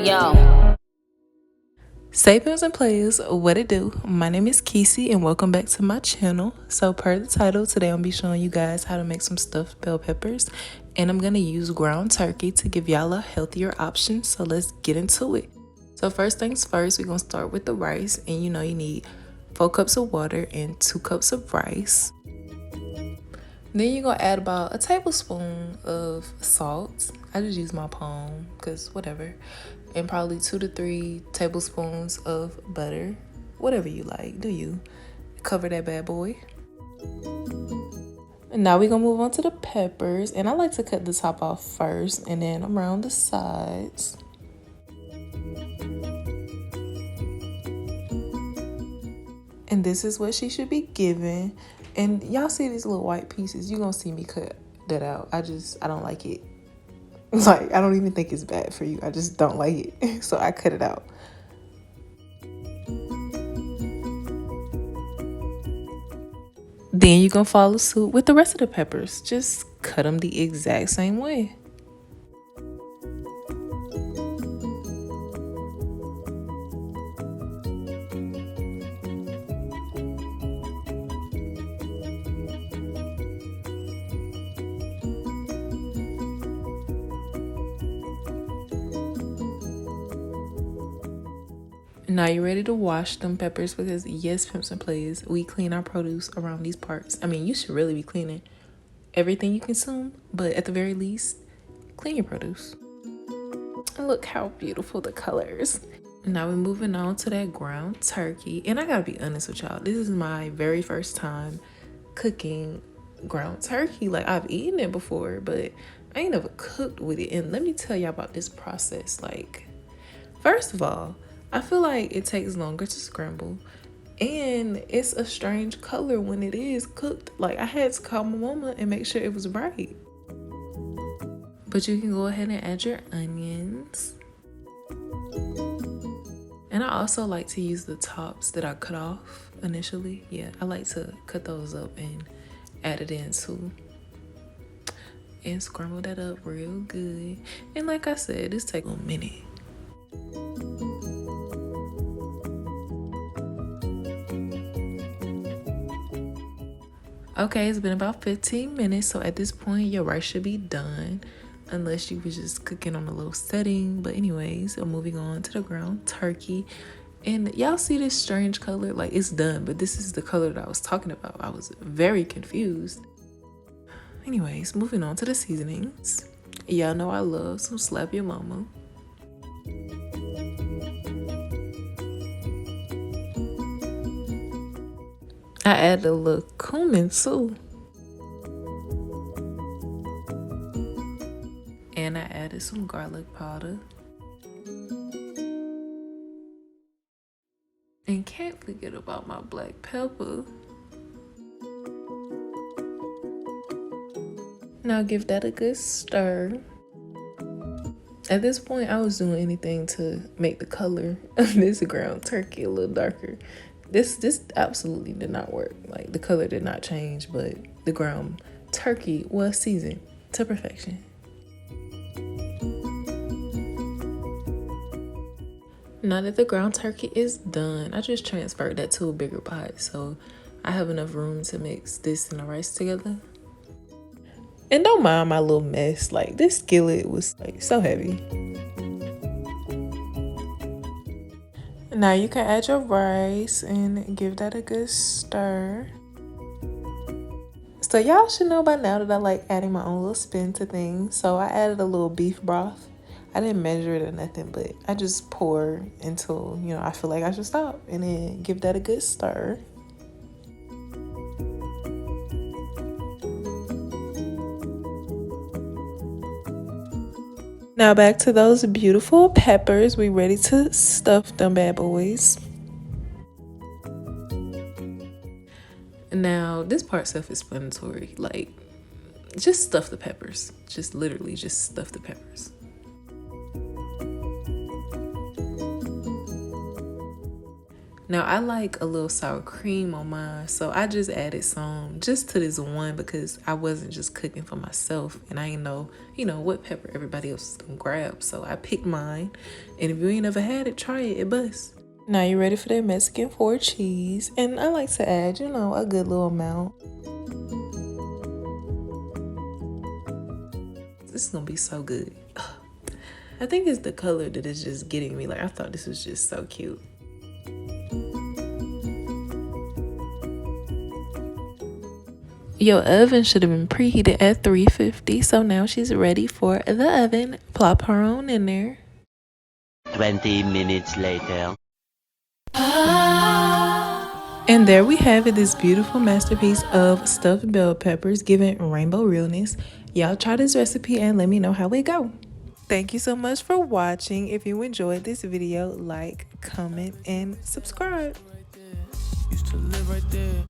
Yo. Say pimps and playas, what it do? My name is Kesey and welcome back to my channel. So per the title, today I'm gonna be showing you guys how to make some stuffed bell peppers, and I'm gonna use ground turkey to give y'all a healthier option. So let's get into it. So first things first, we're gonna start with the rice, and you need 4 cups of water and 2 cups of rice. Then you're gonna add about a tablespoon of salt. I just use my palm because whatever. And probably 2 to 3 tablespoons of butter. Whatever you like, do you. Cover that bad boy. And now we're gonna move on to the peppers. And I like to cut the top off first and then around the sides. And this is what she should be given. And y'all see these little white pieces, you're gonna see me cut that out. I don't like it. Like, I don't even think it's bad for you. I just don't like it. So I cut it out. Then you're gonna follow suit with the rest of the peppers. Just cut them the exact same way. Now you're ready to wash them peppers because yes, pimps and playas, we clean our produce around these parts. I mean, you should really be cleaning everything you consume, but at the very least, clean your produce. And look how beautiful the colors. Now we're moving on to that ground turkey. And I gotta be honest with y'all, this is my very first time cooking ground turkey. Like, I've eaten it before, but I ain't never cooked with it. And let me tell y'all about this process. Like, first of all, I feel like it takes longer to scramble, and it's a strange color when it is cooked. Like, I had to call my mama and make sure it was right. But you can go ahead and add your onions. And I also like to use the tops that I cut off initially. Yeah, I like to cut those up and add it in too. And scramble that up real good. And like I said, this takes a minute. Okay, it's been about 15 minutes, so at this point your rice should be done, unless you was just cooking on a low setting. But anyways, I'm moving on to the ground turkey. And y'all see this strange color? Like, it's done, but this is the color that I was talking about. I was very confused. Anyways, moving on to the seasonings. Y'all know I love some slap your mama. I added a little cumin too. And I added some garlic powder. And can't forget about my black pepper. Now give that a good stir. At this point, I was doing anything to make the color of this ground turkey a little darker. This absolutely did not work. Like, the color did not change, but the ground turkey was seasoned to perfection. Now that the ground turkey is done, I just transferred that to a bigger pot, so I have enough room to mix this and the rice together. And don't mind my little mess. Like, this skillet was like so heavy. Now you can add your rice and give that a good stir. So y'all should know by now that I like adding my own little spin to things. So I added a little beef broth. I didn't measure it or nothing, but I just pour until, I feel like I should stop, and then give that a good stir. Now back to those beautiful peppers. We ready to stuff them bad boys. Now this part self-explanatory. Like, just stuff the peppers. Just literally just stuff the peppers. Now I like a little sour cream on mine, so I just added some just to this one because I wasn't just cooking for myself and I didn't know, what pepper everybody else is gonna grab. So I picked mine, and if you ain't ever had it, try it. It busts. Now you ready for that Mexican 4 cheese, and I like to add, a good little amount. This is gonna be so good. I think it's the color that is just getting me. Like, I thought this was just so cute. Your oven should have been preheated at 350, so now she's ready for the oven. Plop her on in there. 20 minutes later. And there we have it, this beautiful masterpiece of stuffed bell peppers giving rainbow realness. Y'all try this recipe and let me know how it go. Thank you so much for watching. If you enjoyed this video, like, comment, and subscribe. Used to live right there.